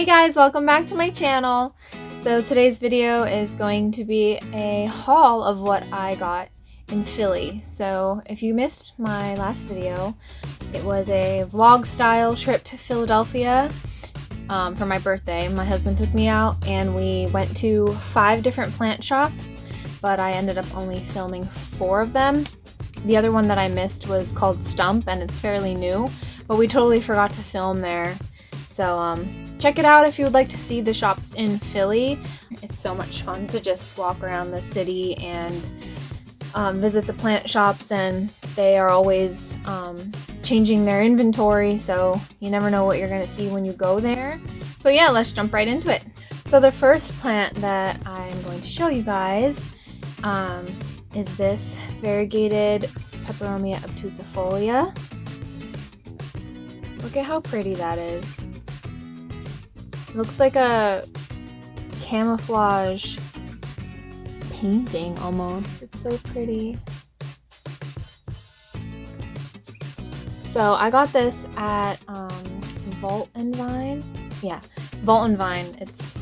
Hey guys, welcome back to my channel. So today's video is going to be a haul of what I got in Philly. So if you missed my last video, it was a vlog style trip to Philadelphia for my birthday. My husband took me out and we went to 5 different plant shops, but I ended up only filming 4 of them. The other one that I missed was called Stump and it's fairly new, but we totally forgot to film there. So check it out if you would like to see the shops in Philly. It's so much fun to just walk around the city and visit the plant shops, and they are always changing their inventory, so you never know what you're going to see when you go there. So yeah, let's jump right into it. So the first plant that I'm going to show you guys is this Variegated Peperomia obtrusive. Look at how pretty that is. It looks like a camouflage painting almost. It's so pretty. So I got this at Vault and Vine. Yeah, Vault and Vine. It's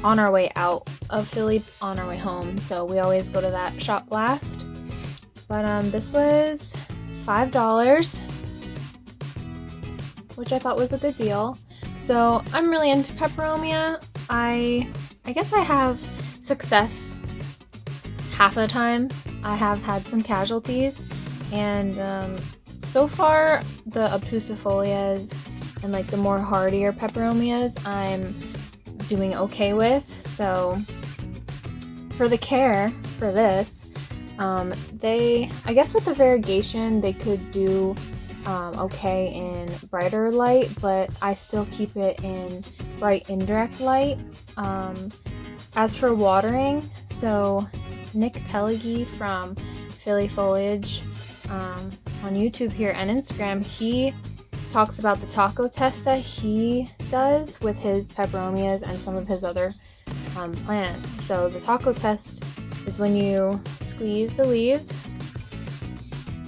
on our way out of Philly, on our way home. So we always go to that shop last. But this was $5, which I thought was a good deal. So I'm really into Peperomia. I guess I have success half the time. I have had some casualties, and so far the obtrusive folias and like the more hardier Peperomias I'm doing okay with. So for the care for this, I guess with the variegation they could do okay in brighter light, but I still keep it in bright indirect light. As for watering, so Nick Pelleggi from Philly Foliage on YouTube here and Instagram, he talks about the taco test that he does with his peperomias and some of his other plants. So the taco test is when you squeeze the leaves,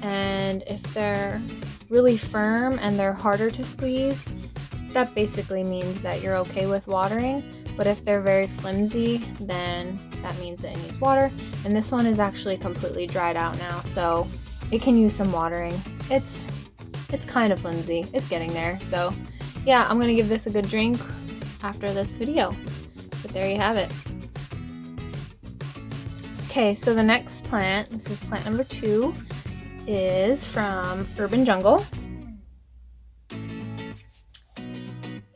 and if they're really firm and they're harder to squeeze, that basically means that you're okay with watering. But if they're very flimsy, then that means that it needs water. And this one is actually completely dried out now, so it can use some watering. It's kind of flimsy. It's getting there. So yeah, I'm gonna give this a good drink after this video. But there you have it. Okay, so the next plant, this is plant number 2, is from Urban Jungle.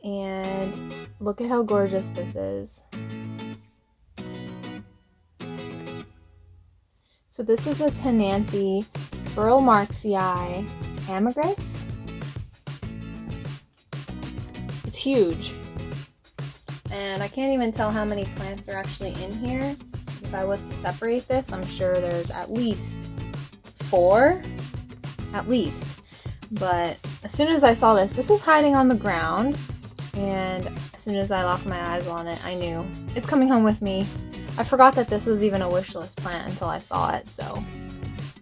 And look at how gorgeous this is. So this is a Tenanthe burlmark amigris. It's huge. And I can't even tell how many plants are actually in here. If I was to separate this, I'm sure there's at least 4, at least. But as soon as I saw this was hiding on the ground, and as soon as I locked my eyes on it, I knew it's coming home with me. I forgot that this was even a wish list plant until I saw it. So,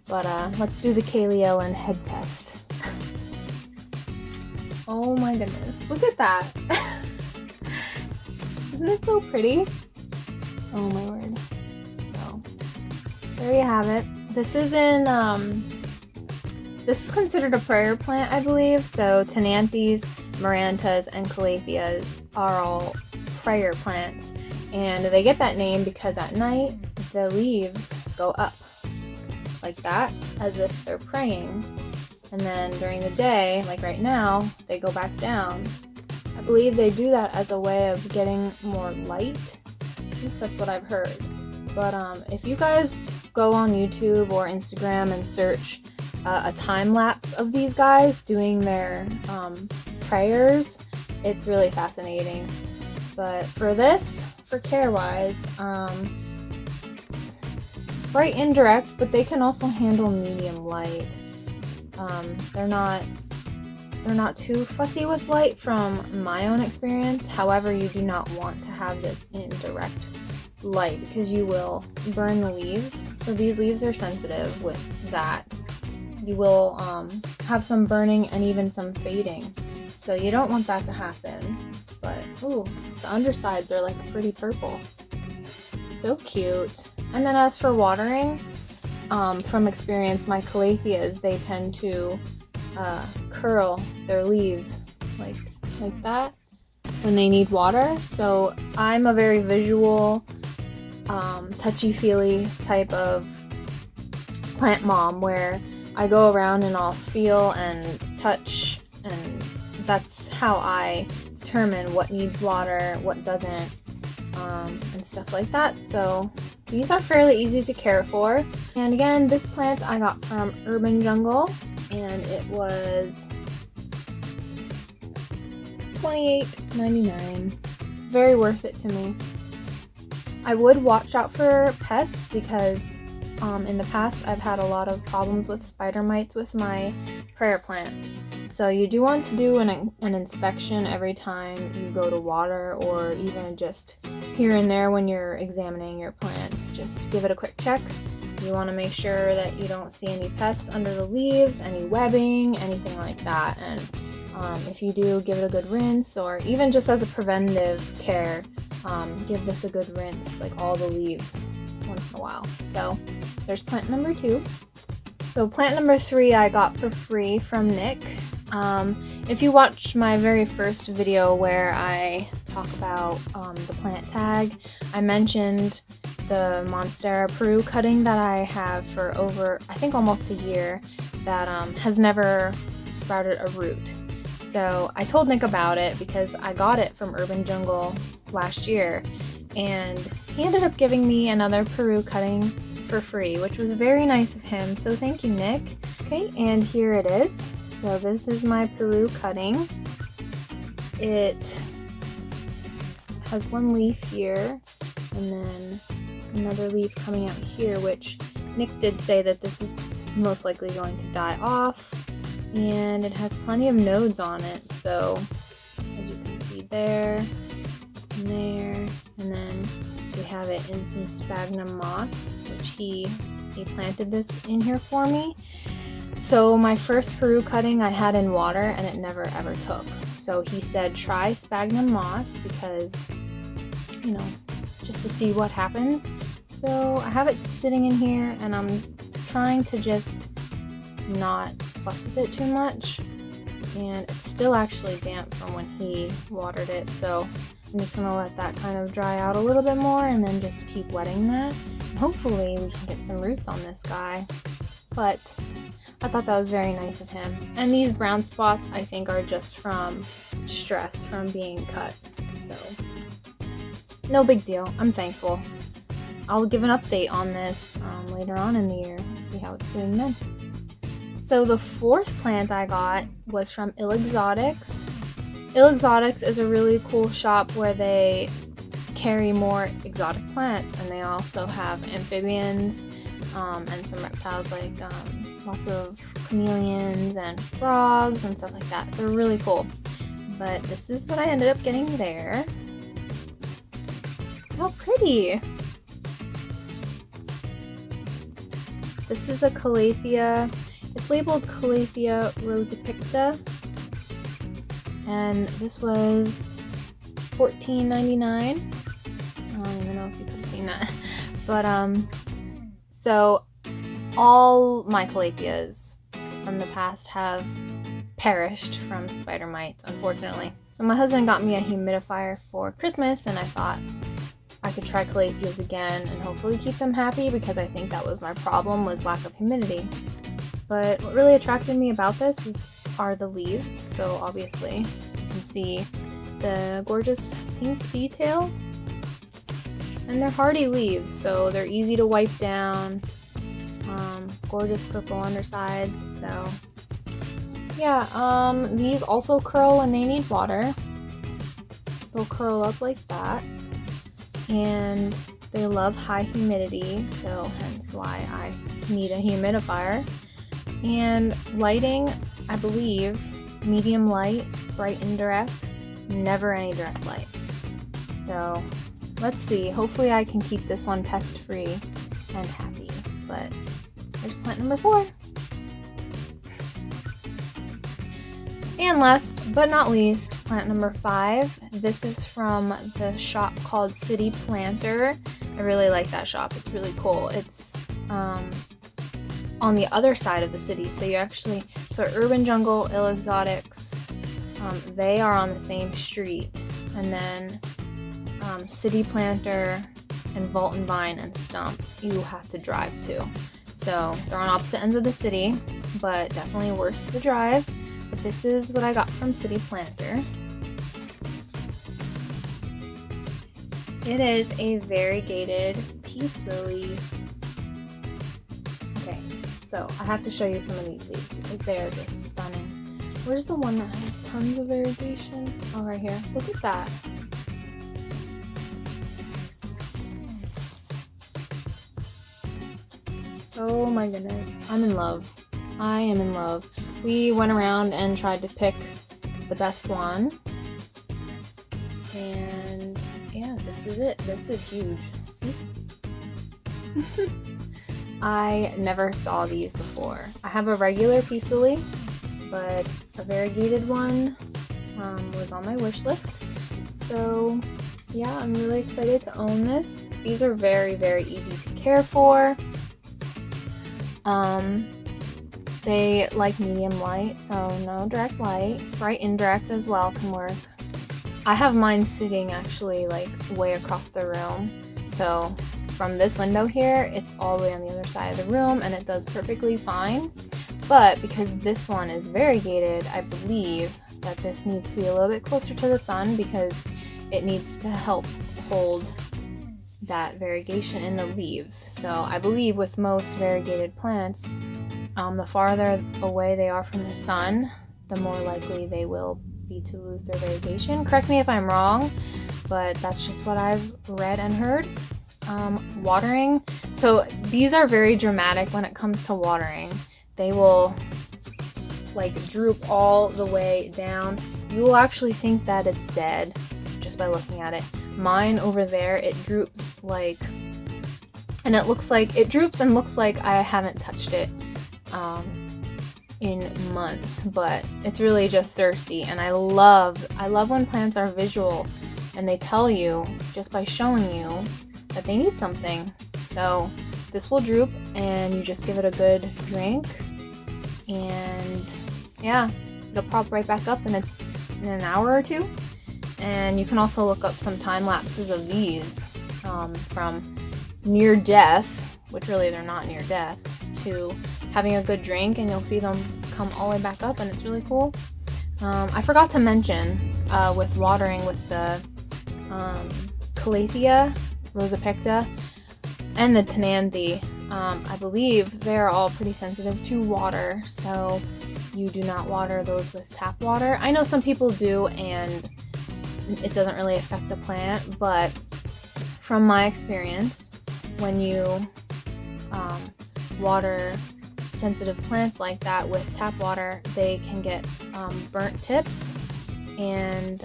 but let's do the Kaylee Ellen head test. Oh my goodness, look at that. Isn't it so pretty? Oh my word. So there you have it. This is in, this is considered a prayer plant, I believe. So Tenanthes, Marantas, and Calatheas are all prayer plants. And they get that name because at night, the leaves go up like that, as if they're praying. And then during the day, like right now, they go back down. I believe they do that as a way of getting more light. At least that's what I've heard. But if you guys go on YouTube or Instagram and search a time lapse of these guys doing their prayers, it's really fascinating. But for this, for care wise, bright indirect, but they can also handle medium light. They're not too fussy with light from my own experience. However, you do not want to have this in direct light because you will burn the leaves. So these leaves are sensitive with that. You will have some burning and even some fading. So you don't want that to happen. But Ooh, the undersides are like pretty purple. So cute. And then as for watering, from experience, my calatheas, they tend to curl their leaves like that when they need water. So I'm a very visual, touchy-feely type of plant mom, where I go around and I'll feel and touch, and that's how I determine what needs water, what doesn't, and stuff like that. So these are fairly easy to care for. And again, this plant I got from Urban Jungle, and it was $28.99. Very worth it to me. I would watch out for pests because in the past I've had a lot of problems with spider mites with my prayer plants. So you do want to do an inspection every time you go to water, or even just here and there when you're examining your plants. Just give it a quick check. You want to make sure that you don't see any pests under the leaves, any webbing, anything like that. And if you do, give it a good rinse, or even just as a preventative care, give this a good rinse, like all the leaves once in a while. So there's plant number 2. So plant number 3 I got for free from Nick. If you watched my very first video where I talk about the plant tag, I mentioned the Monstera Peru cutting that I have for over, I think, almost a year, that has never sprouted a root. So I told Nick about it because I got it from Urban Jungle last year, and he ended up giving me another Peru cutting for free, which was very nice of him, so thank you, Nick. Okay, and here it is. So this is my Peru cutting. It has one leaf here, and then another leaf coming out here, which Nick did say that this is most likely going to die off, and it has plenty of nodes on it. So as you can see there, and there, and then we have it in some sphagnum moss, which he planted this in here for me. So my first Peru cutting I had in water and it never ever took. So he said try sphagnum moss because, you know, just to see what happens. So I have it sitting in here and I'm trying to just not fuss with it too much. And it's still actually damp from when he watered it. So I'm just gonna let that kind of dry out a little bit more and then just keep wetting that. And hopefully we can get some roots on this guy. But I thought that was very nice of him. And these brown spots I think are just from stress from being cut. So no big deal. I'm thankful. I'll give an update on this later on in the year. Let's see how it's doing then. So the 4th plant I got was from Ill Exotics. Ill Exotics is a really cool shop where they carry more exotic plants, and they also have amphibians and some reptiles like lots of chameleons and frogs and stuff like that. They're really cool. But this is what I ended up getting there. How pretty! This is a Calathea. It's labeled Calathea rosipicta, and this was $14.99. I don't even know if you could have seen that. But so all my Calatheas from the past have perished from spider mites, unfortunately. So my husband got me a humidifier for Christmas, and I thought I could try Calatheas again and hopefully keep them happy, because I think that was my problem, was lack of humidity. But what really attracted me about this are the leaves. So obviously you can see the gorgeous pink detail, and they're hardy leaves, so they're easy to wipe down. Gorgeous purple undersides. So yeah, these also curl when they need water. They'll curl up like that, and they love high humidity, so hence why I need a humidifier. And lighting, I believe, medium light, bright indirect, never any direct light. So let's see, hopefully I can keep this one pest free and happy. But there's plant number 4. And last but not least, plant number 5. This is from the shop called City Planter. I really like that shop. It's really cool. It's on the other side of the city, so Urban Jungle, Ill Exotics, they are on the same street, and then City Planter and Vault and Vine and Stump you have to drive to. So they're on opposite ends of the city, but definitely worth the drive. But this is what I got from City Planter. It is a variegated peace lily. Okay, so I have to show you some of these leaves because they are just stunning. Where's the one that has tons of variegation? Oh, right here. Look at that. Oh my goodness. I'm in love. I am in love. We went around and tried to pick the best one. And yeah, this is it. This is huge. See? I never saw these before. I have a regular peace lily, but a variegated one was on my wish list. So yeah, I'm really excited to own this. These are very, very easy to care for. They like medium light, so no direct light. Bright indirect as well can work. I have mine sitting actually like way across the room, so from this window here, it's all the way on the other side of the room, and it does perfectly fine. But because this one is variegated, I believe that this needs to be a little bit closer to the sun because it needs to help hold that variegation in the leaves. So I believe with most variegated plants, the farther away they are from the sun, the more likely they will be to lose their variegation. Correct me if I'm wrong, but that's just what I've read and heard. Watering. So these are very dramatic when it comes to watering. They will like droop all the way down. You will actually think that it's dead just by looking at it. Mine over there, it droops like, and it droops and looks like I haven't touched it in months, but it's really just thirsty. And I love when plants are visual and they tell you just by showing you that they need something. So this will droop and you just give it a good drink, and yeah, it'll pop right back up in an hour or two. And you can also look up some time lapses of these from near death, which really they're not near death, to having a good drink, and you'll see them come all the way back up, and it's really cool. I forgot to mention with watering with the Achalasia, Rosapicta, and the Tenanthe, I believe they're all pretty sensitive to water, so you do not water those with tap water. I know some people do, and it doesn't really affect the plant, but from my experience, when you water sensitive plants like that with tap water, they can get burnt tips, and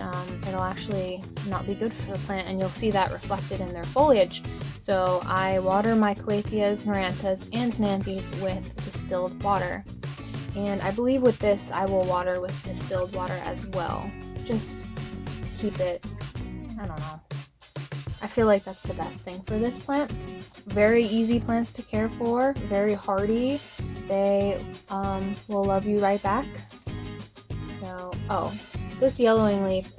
it'll actually not be good for the plant, and you'll see that reflected in their foliage. So I water my Achalasias, Naranthas, and Tenanthes with distilled water, and I believe with this I will water with distilled water as well, just to keep it, I don't know, I feel like that's the best thing for this plant. Very easy plants to care for, very hardy. They will love you right back. So, oh, this yellowing leaf.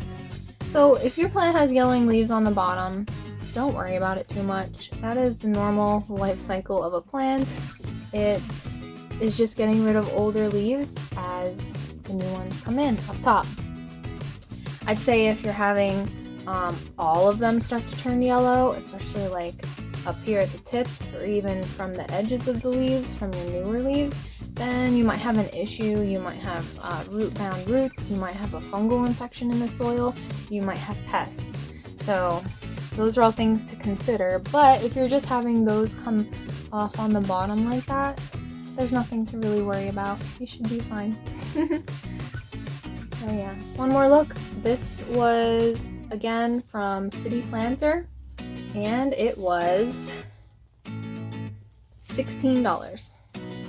So if your plant has yellowing leaves on the bottom, don't worry about it too much. That is the normal life cycle of a plant. It's just getting rid of older leaves as the new ones come in up top. I'd say if you're having all of them start to turn yellow, especially like up here at the tips or even from the edges of the leaves, from your newer leaves, then you might have an issue. You might have root-bound roots, you might have a fungal infection in the soil, you might have pests. So those are all things to consider, but if you're just having those come off on the bottom like that, there's nothing to really worry about. You should be fine. So yeah, one more look. This was again from City Planter, and it was $16.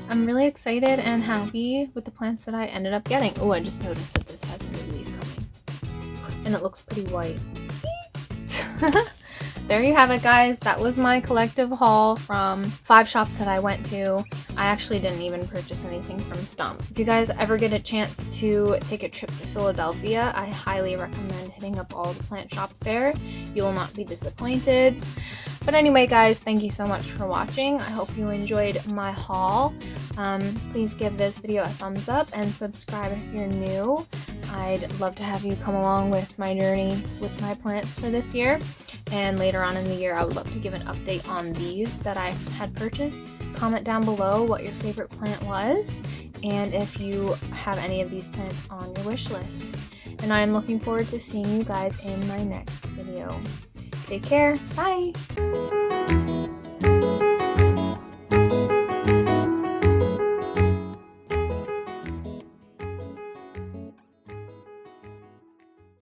I'm really excited and happy with the plants that I ended up getting. Oh, I just noticed that this has a new leaf coming. and it looks pretty white. There you have it, guys. That was my collective haul from 5 shops that I went to. I actually didn't even purchase anything from Stump. If you guys ever get a chance to take a trip to Philadelphia, I highly recommend hitting up all the plant shops there. You will not be disappointed. But anyway, guys, thank you so much for watching. I hope you enjoyed my haul. Please give this video a thumbs up and subscribe if you're new. I'd love to have you come along with my journey with my plants for this year. And later on in the year, I would love to give an update on these that I had purchased. Comment down below what your favorite plant was and if you have any of these plants on your wish list. And I'm looking forward to seeing you guys in my next video. Take care. Bye.